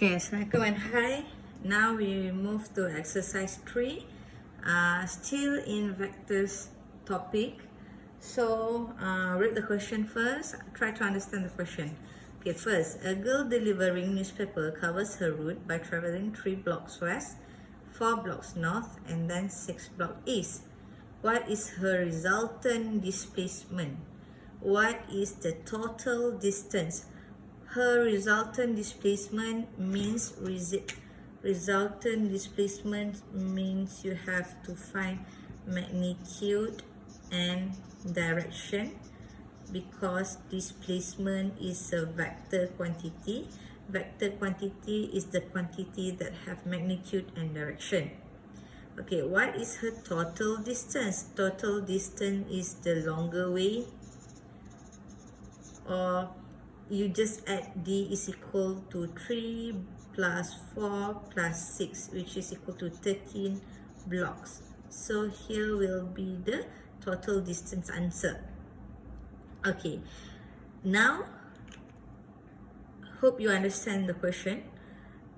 Okay, Assalamualaikum and hi. Now we move to exercise 3, still in vectors topic. So read the question first, try to understand the question. Okay, first, a girl delivering newspaper covers her route by traveling 3 blocks west, 4 blocks north, and then 6 blocks east. What is her resultant displacement? What is the total distance? Her resultant displacement means you have to find magnitude and direction, because displacement is a vector quantity. Vector quantity is the quantity that have magnitude and direction. Okay, what is her total distance? Total distance is the longer way, or you just add d is equal to 3 plus 4 plus 6, which is equal to 13 blocks. So here will be the total distance answer. Okay, now hope you understand the question.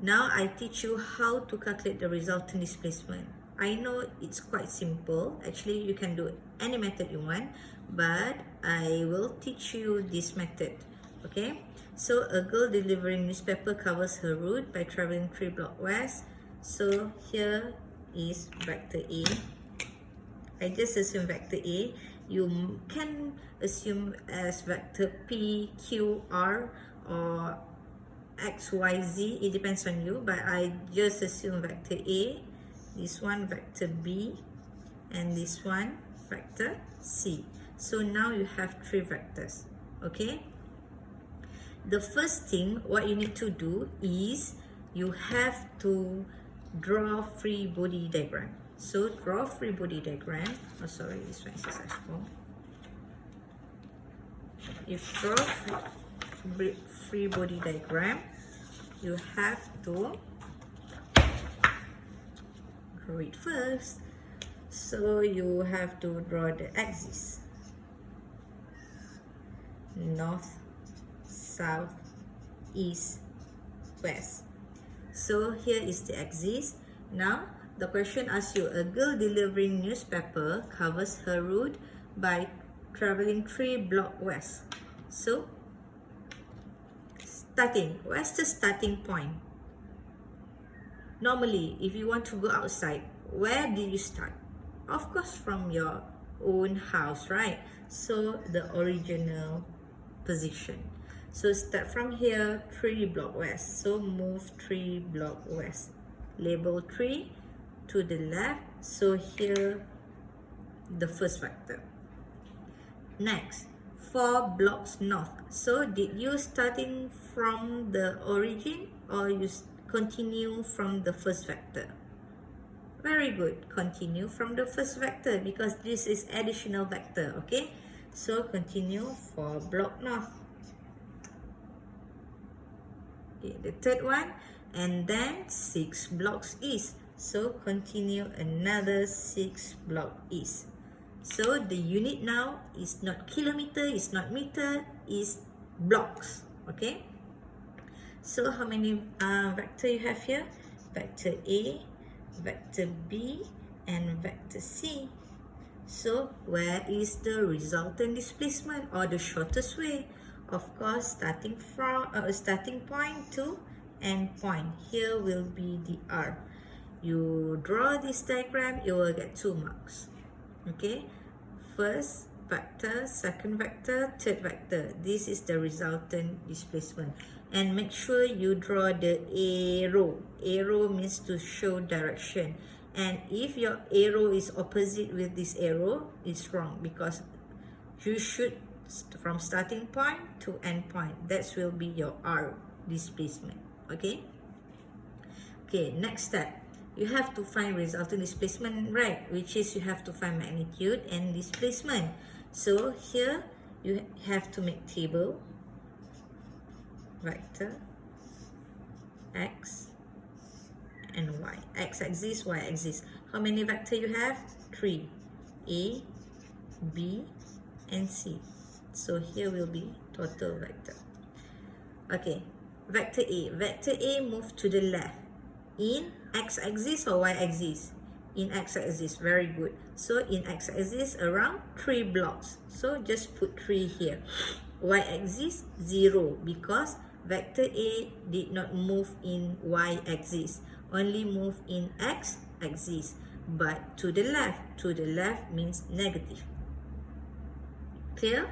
Now I teach you how to calculate the resultant displacement. I know it's quite simple. Actually, you can do any method you want, but I will teach you this method. Okay, so a girl delivering newspaper covers her route by traveling 3 blocks west. So here is vector A. I just assume vector A. You can assume as vector P, Q, R, or X, Y, Z. It depends on you, but I just assume vector A, this one vector B, and this one vector C. So now you have 3 vectors. Okay, the first thing what you need to do is you have to draw free body diagram. So draw free body diagram. Oh sorry, this one is exercise 4. If draw free body diagram, you have to draw it first. So you have to draw the axis, north, south, east, west. So here is the axis. Now the question asks you, a girl delivering newspaper covers her route by traveling 3 blocks west. So starting, where's the starting point? Normally, if you want to go outside, where did you start? Of course, from your own house, right? So the original position. So start from here, 3 blocks west. So move 3 blocks west. Label 3 to the left. So here, the first vector. Next, 4 blocks north. So did you starting from the origin, or you continue from the first vector? Very good. Continue from the first vector, because this is additional vector. Okay, so continue 4 blocks north. Okay, the third one, and then 6 blocks east. So continue another 6 blocks east. So the unit now is not kilometer, it's not meter, is blocks. Okay, so how many vector you have here? Vector A, vector B, and vector C. So where is the resultant displacement, or the shortest way? Of course, starting from starting point to end point. Here will be the R. You draw this diagram, you will get 2 marks. Okay, first vector, second vector, third vector. This is the resultant displacement. And make sure you draw the arrow. Arrow means to show direction. And if your arrow is opposite with this arrow, it's wrong, because you should from starting point to end point. That will be your R displacement. Okay. Okay, next step. You have to find resultant displacement, right? Which is you have to find magnitude and displacement. So here you have to make table. Vector X and Y. X axis, Y axis. How many vector you have? 3. A, B, and C. So here will be total vector. Okay, Vector A. Vector A move to the left. In x-axis or y-axis? In x-axis. Very good. So in x-axis around 3 blocks. So just put 3 here. Y-axis 0 because vector A did not move in y-axis. Only move in x-axis. But to the left means negative. Clear?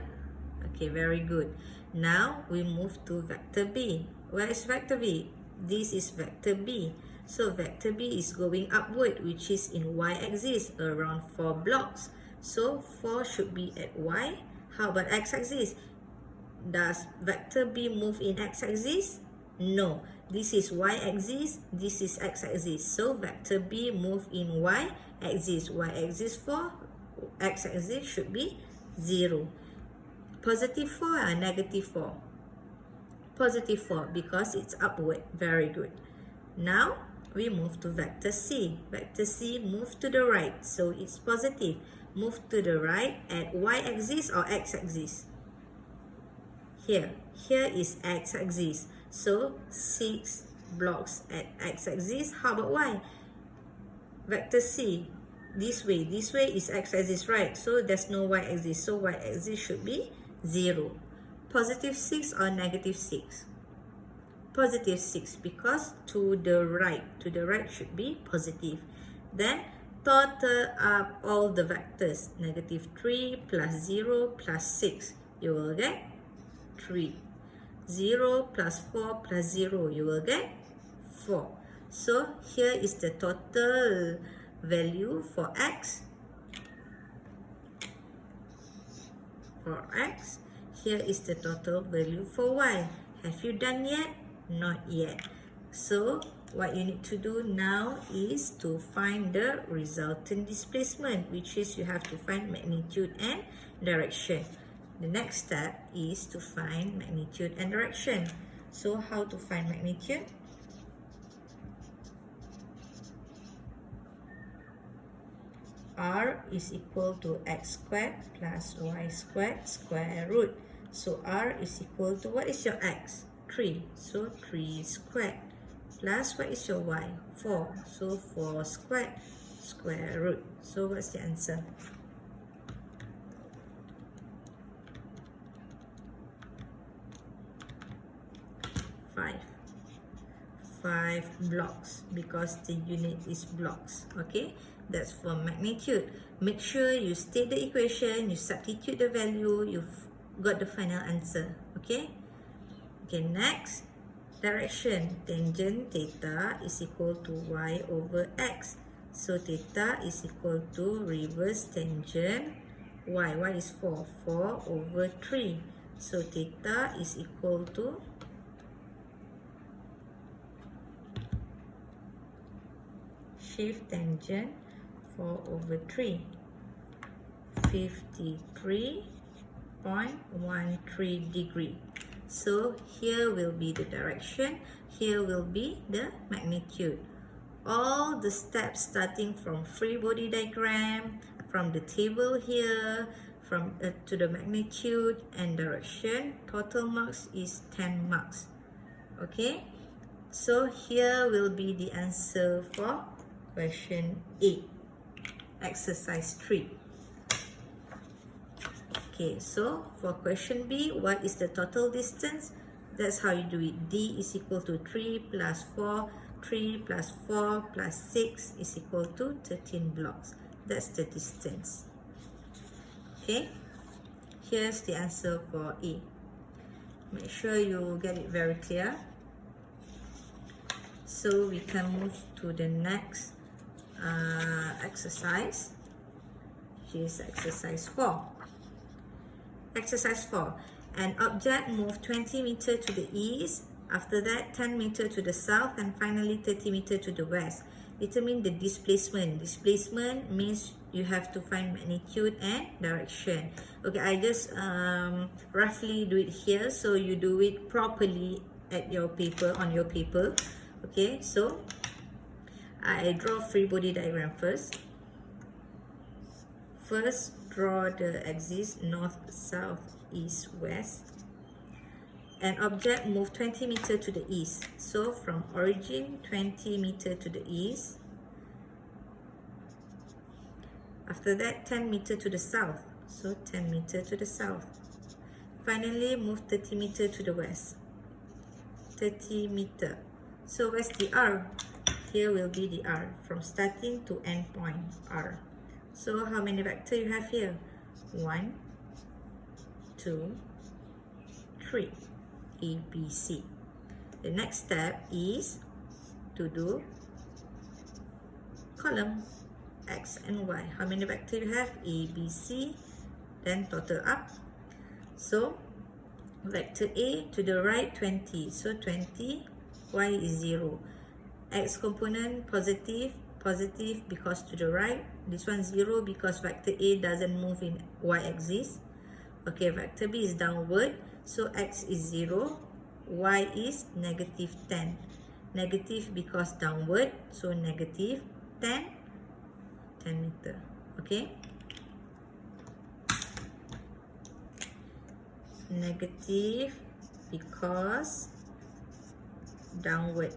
Okay, very good. Now we move to vector B. Where is vector B? This is vector B. So vector B is going upward, which is in y-axis around 4 blocks. So 4 should be at y. How about x-axis? Does vector B move in x-axis? No. This is y-axis, this is x-axis. So vector B move in y-axis. Y-axis 4, x-axis should be 0. Positive 4 or negative 4? Positive 4 because it's upward. Very good. Now we move to vector C. Vector C move to the right. So it's positive. Move to the right at y-axis or x-axis? Here. Here is x-axis. So 6 blocks at x-axis. How about y? Vector C. This way is x-axis, right? So there's no y-axis. So y-axis should be 0. Positive 6 or negative 6? Positive 6 because to the right should be positive. Then total up all the vectors. Negative 3 plus 0 plus 6. You will get 3. 0 plus 4 plus 0. You will get 4. So here is the total value for x. For x. Here is the total value for y. Have you done yet? Not yet. So what you need to do now is to find the resultant displacement, which is you have to find magnitude and direction. The next step is to find magnitude and direction. So how to find magnitude? R is equal to x squared plus y squared square root. So R is equal to, what is your x? 3. So 3 squared plus what is your y? 4. So 4 squared square root. So what's the answer? Five blocks because the unit is blocks. Okay, that's for magnitude. Make sure you state the equation, you substitute the value, you've got the final answer. Okay, next, direction. Tangent theta is equal to y over x. So theta is equal to reverse tangent y. Y is 4. 4 over 3. So theta is equal to shift tangent 4 over 3. 53.13 degree. So here will be the direction, here will be the magnitude. All the steps starting from free body diagram, from the table here, from to the magnitude and direction, total marks is 10 marks. Okay, so here will be the answer for question 8, exercise 3. Okay, so for question B, what is the total distance? That's how you do it. D is equal to 3 plus 4. 3 plus 4 plus 6 is equal to 13 blocks. That's the distance. Okay, here's the answer for A. Make sure you get it very clear. So we can move to the next exercise, which is exercise 4. Exercise 4. An object moved 20 meters to the east, after that 10 meters to the south, and finally 30 meters to the west. Determine the displacement. Displacement means you have to find magnitude and direction. Okay, I just roughly do it here, so you do it properly at your paper, on your paper. Okay, so I draw free body diagram first. First, draw the axis north, south, east, west. an object move 20 meter to the east. So from origin, 20 meter to the east. After that, 10 meter to the south. So 10 meter to the south. Finally, move 30 meter to the west. 30 meter. So where's the R? Here will be the R from starting to end point, R. So how many vectors you have here? 1, 2, 3. A, B, C. The next step is to do column X and Y. How many vectors you have? A, B, C. Then total up. So vector A to the right 20. So 20. Y is 0. X component positive. Positive because to the right. This one 0 because vector A doesn't move in y-axis. Okay, vector B is downward. So X is 0. Y is negative 10. Negative because downward. So negative 10 meter. Okay. Negative because downward.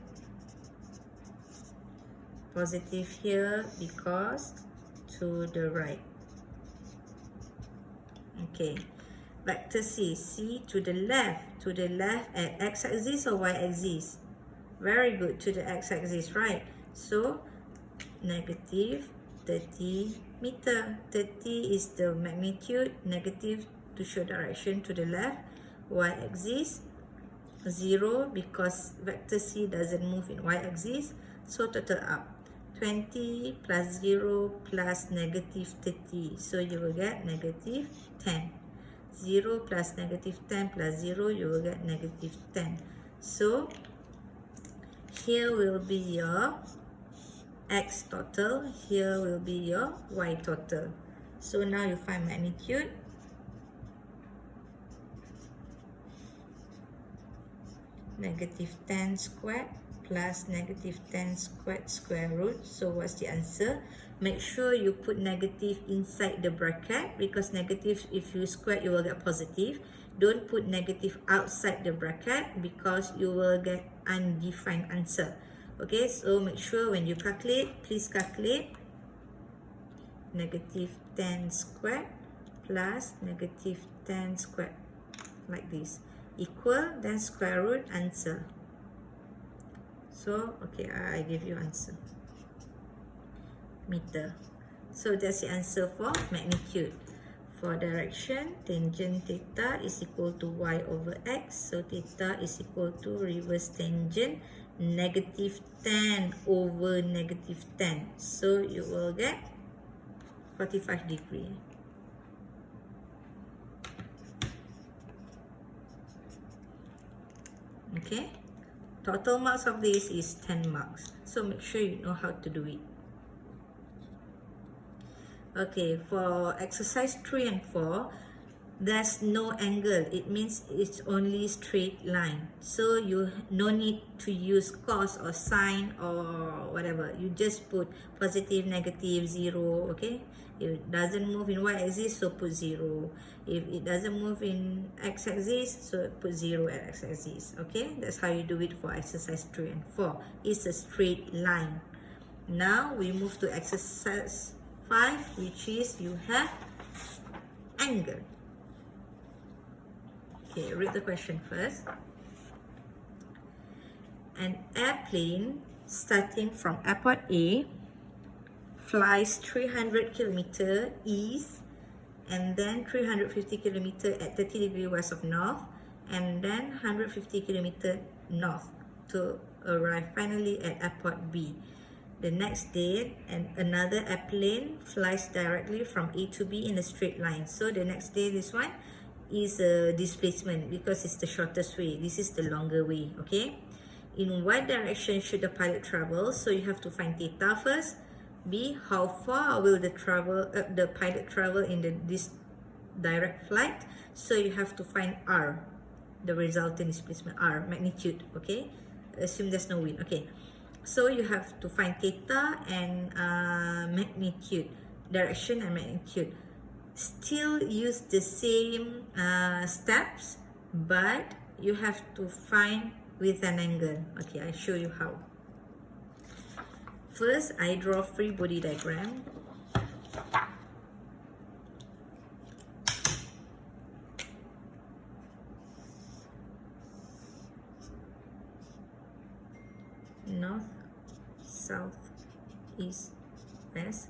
Positive here because to the right. Okay. Vector C. C to the left. To the left at x-axis or y-axis? Very good. To the x-axis, right? So, negative 30 meter. 30 is the magnitude. Negative to show direction to the left. Y-axis 0 because vector C doesn't move in y-axis. So total up. 20 plus 0 plus negative 30. So you will get negative 10. 0 plus negative 10 plus 0, you will get negative 10. So here will be your X total. Here will be your Y total. So now you find magnitude. Negative 10 squared plus negative 10 squared square root. So what's the answer? Make sure you put negative inside the bracket because negative, if you square, you will get positive. Don't put negative outside the bracket because you will get undefined answer. Okay, so make sure when you calculate, please calculate negative 10 squared plus negative 10 squared like this. Equal, then square root, answer. So, okay, I give you answer. Meter. So, that's the answer for magnitude. For direction, tangent theta is equal to y over x. So, theta is equal to reverse tangent negative 10 over negative 10. So, you will get 45 degree. Okay, total marks of this is 10 marks. So make sure you know how to do it. Okay, for exercise 3 and 4, there's no angle. It means it's only straight line. So you no need to use cos or sine or whatever. You just put positive, negative, 0, okay? If it doesn't move in y-axis, so put 0. If it doesn't move in x-axis, so put 0 at x-axis, okay? That's how you do it for exercise 3 and 4. It's a straight line. Now we move to exercise 5, which is you have angle. Okay, read the question first. An airplane starting from airport A flies 300 km east and then 350 km at 30 degrees west of north and then 150 km north to arrive finally at airport B. The next day, another airplane flies directly from A to B in a straight line. So the next day, this one is a displacement because it's the shortest way. This is the longer way, okay? In what direction should the pilot travel? So you have to find theta first. B, how far will the pilot travel in this direct flight? So you have to find R, the resultant displacement, R, magnitude, okay? Assume there's no wind, okay? So you have to find theta and magnitude, direction and magnitude. Still use the same steps, but you have to find with an angle. Okay, I show you how. First, I draw free body diagram. North, south, east, west.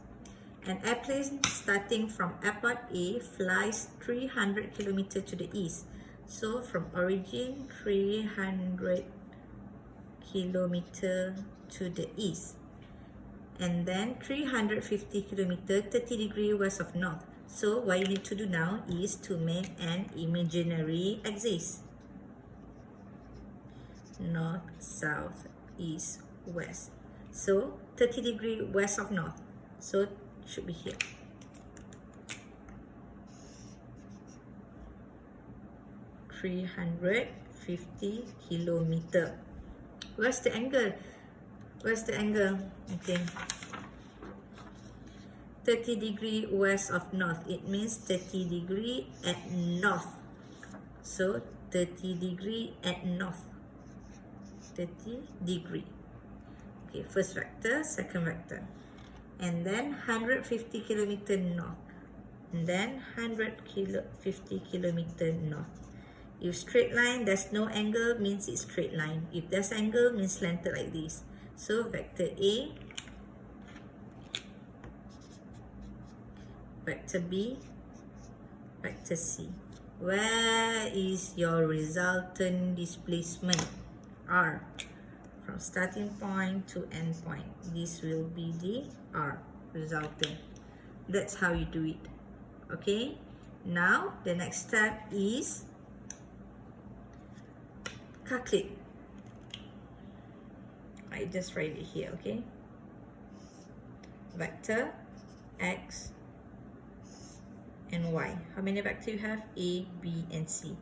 An airplane starting from airport A flies 300 km to the east. So from origin 300 km to the east. And then 350 km 30 degrees west of north. So what you need to do now is to make an imaginary axis. North, south, east, west. So 30 degrees west of north. So should be here. (350 km). Where's the angle? Where's the angle? Okay. 30 degrees west of north. It means 30 degrees at north. So 30 degrees at north. 30 degrees. Okay, first vector, second vector. And then 150 km north. And then 150 km north. If straight line, there's no angle, means it's straight line. If there's angle, means slanted like this. So vector A, vector B, vector C. Where is your resultant displacement? R. From starting point to end point. This will be the R, resultant. That's how you do it. Okay? Now, the next step is calculate. I just write it here, okay? Vector X and Y. How many vectors you have? A, B, and C.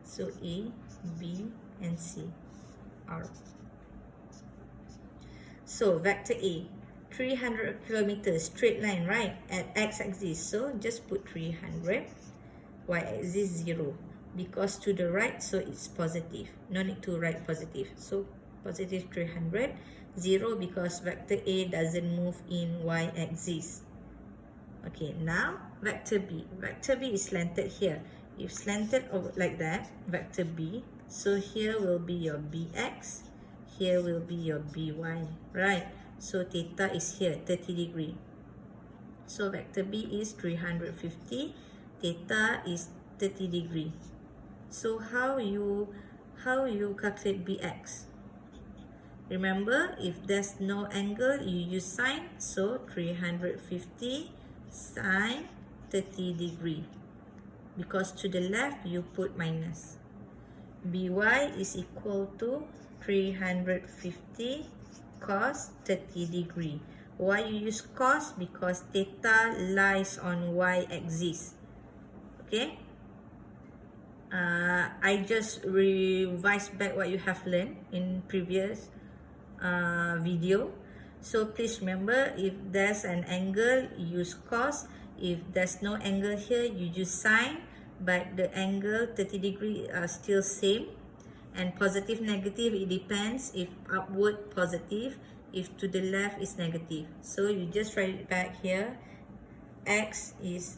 So A, B, and C. R. So vector A, 300 km straight line, right? At x-axis. So just put 300. Y-axis 0. Because to the right, so it's positive. No need to write positive. So positive 300. 0 because vector A doesn't move in y-axis. Okay, now vector B. Vector B is slanted here. If slanted over like that, vector B. So here will be your bx. Here will be your by. Right? So theta is here, 30 degree. So vector B is 350. Theta is 30 degree. So how you calculate bx? Remember, if there's no angle, you use sine. So 350 sine 30 degree. Because to the left, you put minus. By is equal to 350 cos 30 degree. Why you use cos? Because theta lies on y-axis. Okay? I just revised back what you have learned in previous video. So please remember, if there's an angle, use cos. If there's no angle here, you use sine. But the angle 30 degree are still same. And positive, negative, it depends. If upward, positive. If to the left, is negative. So you just write it back here. X is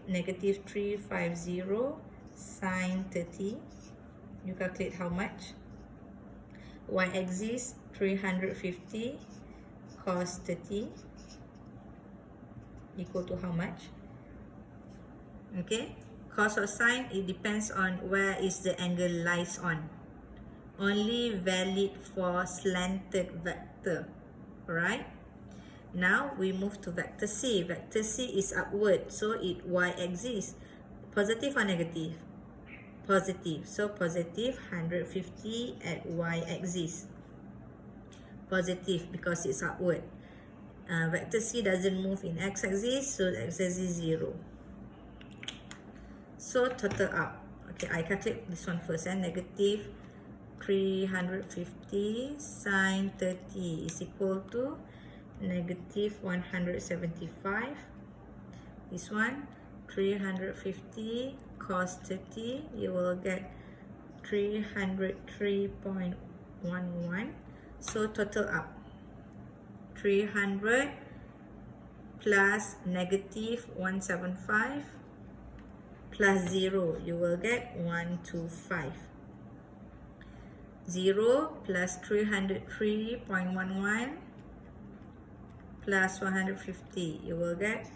negative 350 sine 30. You calculate how much? Y-axis 350 cos 30 equal to how much? Okay, cos or sine, it depends on where is the angle lies on. Only valid for slanted vector. Alright. Now we move to vector C. Vector C is upward, so it y-axis. Positive or negative? Positive. So positive 150 at y-axis. Positive because it's upward. Vector C doesn't move in x-axis, so x-axis 0. So total up. Okay, I calculate this one first. Negative 350 sine 30 is equal to negative 175. This one 350 cos 30, you will get 303.11. So total up 300 plus negative 175 plus 0, you will get 125. 0 plus 303.11 plus 150, you will get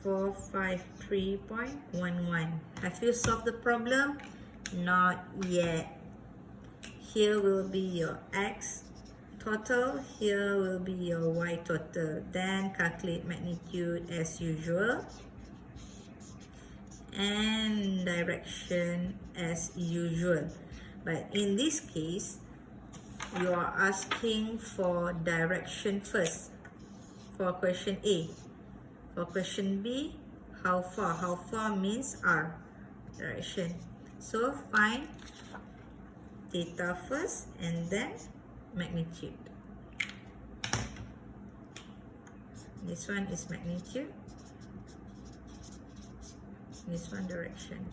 453.11. Have you solved the problem? Not yet. Here will be your x total, here will be your y total. Then calculate magnitude as usual and direction as usual. But in this case, you are asking for direction first for question A. For question B, how far? How far means R, direction. So find theta first and then magnitude. This one is magnitude. This one direction.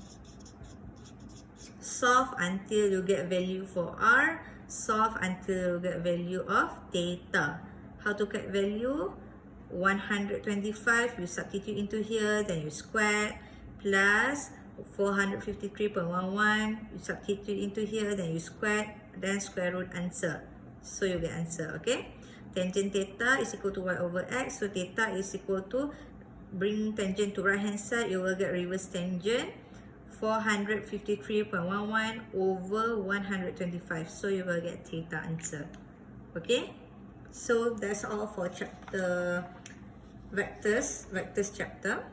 Solve until you get value for R. Solve until you get value of theta. How to get value? 125, you substitute into here, then you square, plus 453.11, you substitute into here, then you square, then square root answer. So you get answer, okay? Tangent theta is equal to y over x, so theta is equal to, bring tangent to right hand side, you will get reverse tangent, 453.11 over 125, so you will get theta answer, okay? So that's all for chapter vectors chapter.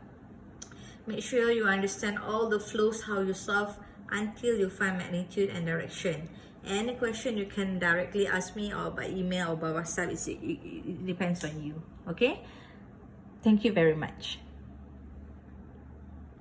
Make sure you understand all the flows, how you solve until you find magnitude and direction. Any question you can directly ask me or by email or by WhatsApp. It depends on you. Okay? Thank you very much.